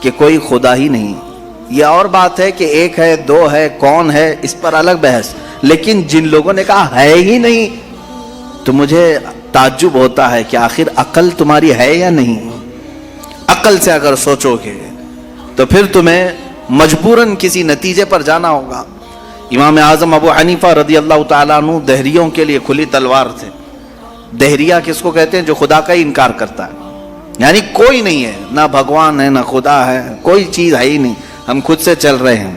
کہ کوئی خدا ہی نہیں. یہ اور بات ہے کہ ایک ہے، دو ہے، کون ہے، اس پر الگ بحث. لیکن جن لوگوں نے کہا ہے ہی نہیں، تو مجھے تعجب ہوتا ہے کہ آخر عقل تمہاری ہے یا نہیں. عقل سے اگر سوچو گے تو پھر تمہیں مجبوراً کسی نتیجے پر جانا ہوگا. امام اعظم ابو حنیفہ رضی اللہ تعالیٰ عنہ دہریوں کے لیے کھلی تلوار تھے. دہریہ کس کو کہتے ہیں؟ جو خدا کا ہی انکار کرتا ہے، یعنی کوئی نہیں ہے، نہ بھگوان ہے، نہ خدا ہے، کوئی چیز ہے ہی نہیں، ہم خود سے چل رہے ہیں.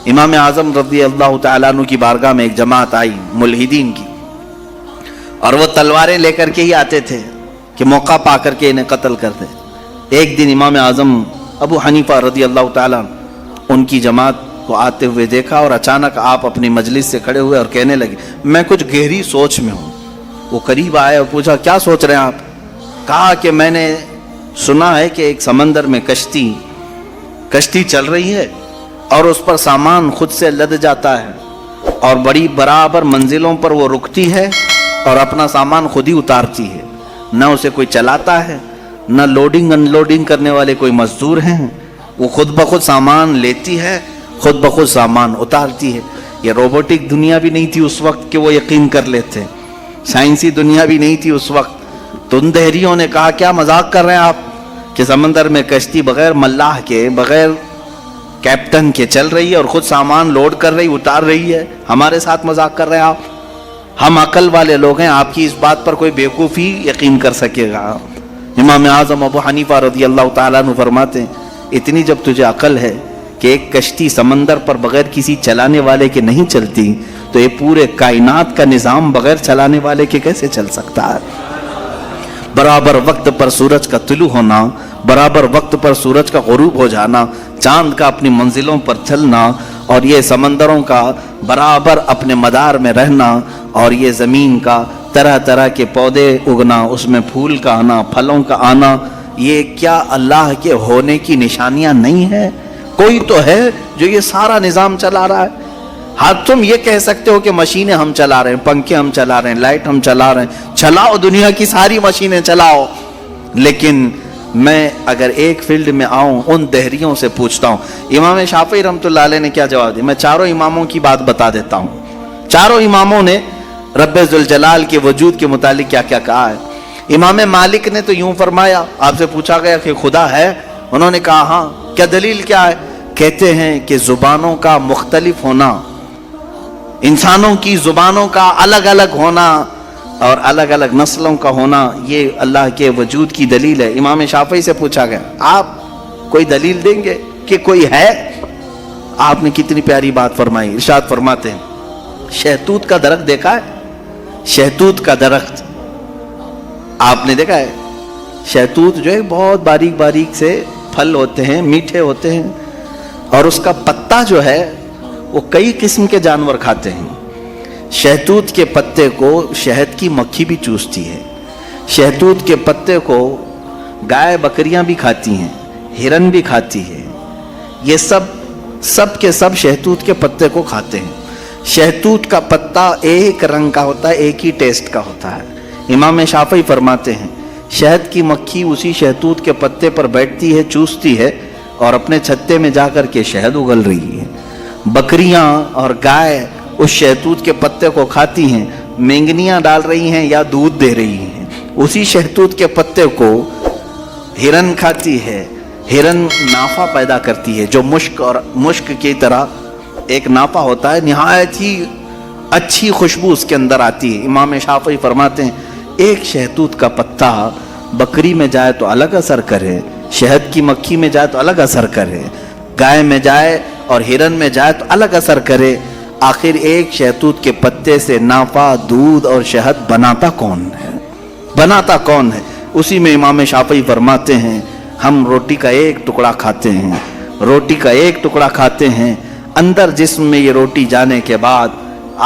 امام اعظم رضی اللہ تعالیٰ عنہ کی بارگاہ میں ایک جماعت آئی ملحدین کی، اور وہ تلواریں لے کر کے ہی آتے تھے کہ موقع پا کر کے انہیں قتل کر دے. ایک دن امام اعظم ابو حنیفہ رضی اللہ تعالیٰ ان کی جماعت کو آتے ہوئے دیکھا، اور اچانک آپ اپنی مجلس سے کھڑے ہوئے اور کہنے لگے میں کچھ گہری سوچ میں ہوں. وہ قریب آئے اور پوچھا کیا سوچ رہے ہیں آپ؟ کہا کہ میں نے سنا ہے کہ ایک سمندر میں کشتی چل رہی ہے اور اس پر سامان خود سے لد جاتا ہے، اور بڑی برابر منزلوں پر وہ رکتی ہے اور اپنا سامان خود ہی اتارتی ہے. نہ اسے کوئی چلاتا ہے، نہ لوڈنگ ان لوڈنگ کرنے والے کوئی مزدور ہیں. وہ خود بخود سامان لیتی ہے، خود بخود سامان اتارتی ہے. یہ روبوٹک دنیا بھی نہیں تھی اس وقت کہ وہ یقین کر لیتے، سائنسی دنیا بھی نہیں تھی اس وقت. تو ان دہریوں نے کہا کیا مذاق کر رہے ہیں آپ کہ سمندر میں کشتی بغیر ملاح کے، بغیر کیپٹن کے چل رہی ہے اور خود سامان لوڈ کر رہی، اتار رہی ہے، ہمارے ساتھ مذاق کر رہے ہیں آپ؟ ہم عقل والے لوگ ہیں، آپ کی اس بات پر کوئی بیوقوفی یقین کر سکے گا؟ امام اعظم ابو حنیفہ رضی اللہ تعالیٰ عنہ فرماتے ہیں اتنی جب تجھے عقل ہے کہ ایک کشتی سمندر پر بغیر کسی چلانے والے کے نہیں چلتی، تو یہ پورے کائنات کا نظام بغیر چلانے والے کے کیسے چل سکتا ہے؟ برابر وقت پر سورج کا طلوع ہونا، برابر وقت پر سورج کا غروب ہو جانا، چاند کا اپنی منزلوں پر چلنا، اور یہ سمندروں کا برابر اپنے مدار میں رہنا، اور یہ زمین کا طرح طرح کے پودے اگنا، اس میں پھول کا آنا، پھلوں کا آنا، یہ کیا اللہ کے ہونے کی نشانیاں نہیں ہے؟ کوئی تو ہے جو یہ سارا نظام چلا رہا ہے. ہاں تم یہ کہہ سکتے ہو کہ مشینیں ہم چلا رہے ہیں، پنکھے ہم چلا رہے ہیں، لائٹ ہم چلا رہے ہیں، چلاؤ دنیا کی ساری مشینیں چلاؤ. لیکن میں اگر ایک فیلڈ میں آؤں، ان دہریوں سے پوچھتا ہوں. امام شافعی رحمۃ اللہ علیہ نے کیا جواب دیا؟ میں چاروں اماموں کی بات بتا دیتا ہوں. چاروں اماموں نے رب ذوالجلال کے وجود کے متعلق کیا کیا کہا ہے. امام مالک نے تو یوں فرمایا، آپ سے پوچھا گیا کہ خدا ہے، انہوں نے کہا ہاں. کیا دلیل کیا ہے؟ کہتے ہیں کہ زبانوں کا مختلف ہونا، انسانوں کی زبانوں کا الگ الگ ہونا اور الگ الگ نسلوں کا ہونا، یہ اللہ کے وجود کی دلیل ہے. امام شافعی سے پوچھا گیا آپ کوئی دلیل دیں گے کہ کوئی ہے؟ آپ نے کتنی پیاری بات فرمائی. ارشاد فرماتے ہیں شہتوت کا درخت دیکھا ہے؟ شہتوت کا درخت آپ نے دیکھا ہے؟ شہتوت جو ہے بہت باریک باریک سے پھل ہوتے ہیں، میٹھے ہوتے ہیں، اور اس کا پتا جو ہے وہ کئی قسم کے جانور کھاتے ہیں. شہتوت کے پتے کو شہد کی مکھی بھی چوستی ہے. شہتوت کے پتے کو گائے بکریاں بھی کھاتی ہیں، ہرن بھی کھاتی ہے. یہ سب کے سب شہتوت کے پتے کو کھاتے ہیں. شہتوت کا پتا ایک رنگ کا ہوتا ہے، ایک ہی ٹیسٹ کا ہوتا ہے. امام شافعی فرماتے ہیں شہد کی مکھی اسی شہتوت کے پتے پر بیٹھتی ہے، چوستی ہے، اور اپنے چھتے میں جا کر کے شہد اگل رہی ہے. بکریاں اور گائے اس شہتوت کے پتے کو کھاتی ہیں، مینگنیاں ڈال رہی ہیں یا دودھ دے رہی ہیں. اسی شہتوت کے پتے کو ہرن کھاتی ہے. ہرن نافع پیدا کرتی ہے، جو مشک کی طرح ایک نافع ہوتا ہے، نہایت ہی اچھی خوشبو اس کے اندر آتی ہے. امام شافعی فرماتے ہیں ایک شہتوت کا پتا بکری میں جائے تو الگ اثر کرے، شہد کی مکھی میں جائے تو الگ اثر کرے، گائے میں جائے اور ہرن میں جائے تو الگ اثر کرے. آخر ایک شہتوت کے پتے سے نافع، دودھ اور شہد بناتا کون ہے؟ بناتا کون ہے؟ اسی میں امام شافعی فرماتے ہیں ہم روٹی کا ایک ٹکڑا کھاتے ہیں، روٹی کا ایک ٹکڑا کھاتے ہیں، اندر جسم میں یہ روٹی جانے کے بعد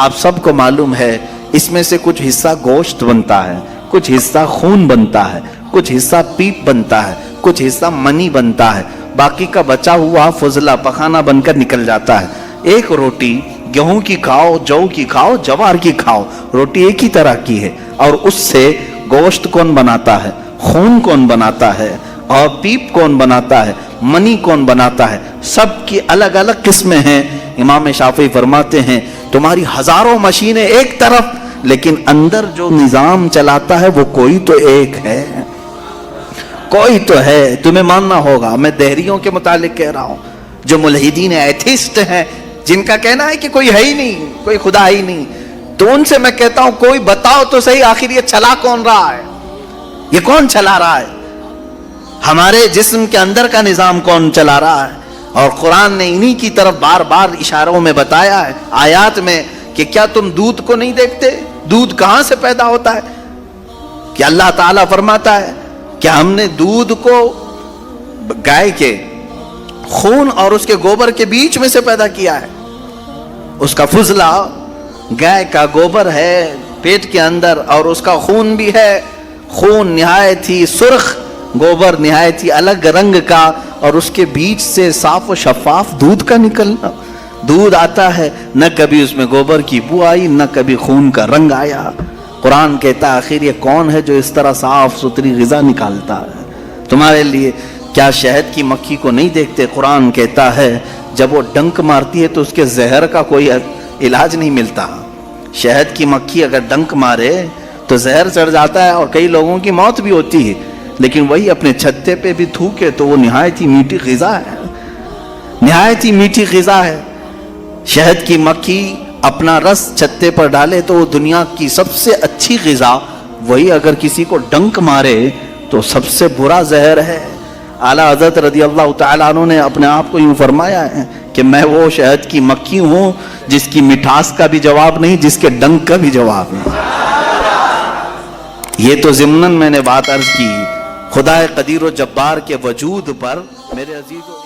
آپ سب کو معلوم ہے اس میں سے کچھ حصہ گوشت بنتا ہے، کچھ حصہ خون بنتا ہے، کچھ حصہ پیپ بنتا ہے، کچھ حصہ منی بنتا ہے، باقی کا بچا ہوا فضلہ پخانہ بن کر نکل جاتا ہے. ایک روٹی گیہوں کی کھاؤ، جو کی کھاؤ، جوار کی کھاؤ، روٹی ایک ہی طرح کی ہے. اور اس سے گوشت کون بناتا ہے، خون کون بناتا ہے، اور پیپ کون بناتا ہے, منی کون بناتا ہے, سب کی الگ الگ قسمیں ہیں. امام شافعی فرماتے ہیں تمہاری ہزاروں مشینیں ایک طرف, لیکن اندر جو نظام چلاتا ہے وہ کوئی تو ایک ہے, کوئی تو ہے. تمہیں ماننا ہوگا. میں دہریوں کے متعلق کہہ رہا ہوں, جو ملحدین ایتھیسٹ ہیں, جن کا کہنا ہے کہ کوئی ہے ہی نہیں, کوئی خدا ہی نہیں, تو ان سے میں کہتا ہوں کوئی بتاؤ تو صحیح, آخر یہ چلا کون رہا ہے, یہ کون چلا رہا ہے, ہمارے جسم کے اندر کا نظام کون چلا رہا ہے. اور قرآن نے انہی کی طرف بار بار اشاروں میں بتایا ہے, آیات میں, کہ کیا تم دودھ کو نہیں دیکھتے, دودھ کہاں سے پیدا ہوتا ہے. کہ اللہ تعالیٰ فرماتا ہے کہ ہم نے دودھ کو گائے کے خون اور اس کے گوبر کے بیچ میں سے پیدا کیا ہے. اس کا فضلہ گائے کا گوبر ہے پیٹ کے اندر, اور اس کا خون بھی ہے, خون نہایت ہی سرخ, گوبر نہایت ہی الگ رنگ کا, اور اس کے بیچ سے صاف و شفاف دودھ کا نکلنا. دودھ آتا ہے, نہ کبھی اس میں گوبر کی بو آئی, نہ کبھی خون کا رنگ آیا. قرآن کہتا ہے آخر یہ کون ہے جو اس طرح صاف ستھری غذا نکالتا ہے تمہارے لیے. کیا شہد کی مکھی کو نہیں دیکھتے؟ قرآن کہتا ہے جب وہ ڈنک مارتی ہے تو اس کے زہر کا کوئی علاج نہیں ملتا. شہد کی مکھی اگر ڈنک مارے تو زہر چڑھ جاتا ہے اور کئی لوگوں کی موت بھی ہوتی ہے, لیکن وہی اپنے چھتے پہ بھی تھوکے تو وہ نہایت ہی میٹھی غذا ہے, نہایت ہی میٹھی غذا ہے. شہد کی مکھی اپنا رس چھتے پر ڈالے تو وہ دنیا کی سب سے اچھی غذا, وہی اگر کسی کو ڈنک مارے تو سب سے برا زہر ہے. اعلیٰ حضرت رضی اللہ تعالیٰ عنہ نے اپنے آپ کو یوں فرمایا ہے کہ میں وہ شہد کی مکھی ہوں جس کی مٹھاس کا بھی جواب نہیں, جس کے ڈنک کا بھی جواب نہیں. یہ تو ضمناً میں نے بات عرض کی خدا قدیر و جبار کے وجود پر. میرے عزیزو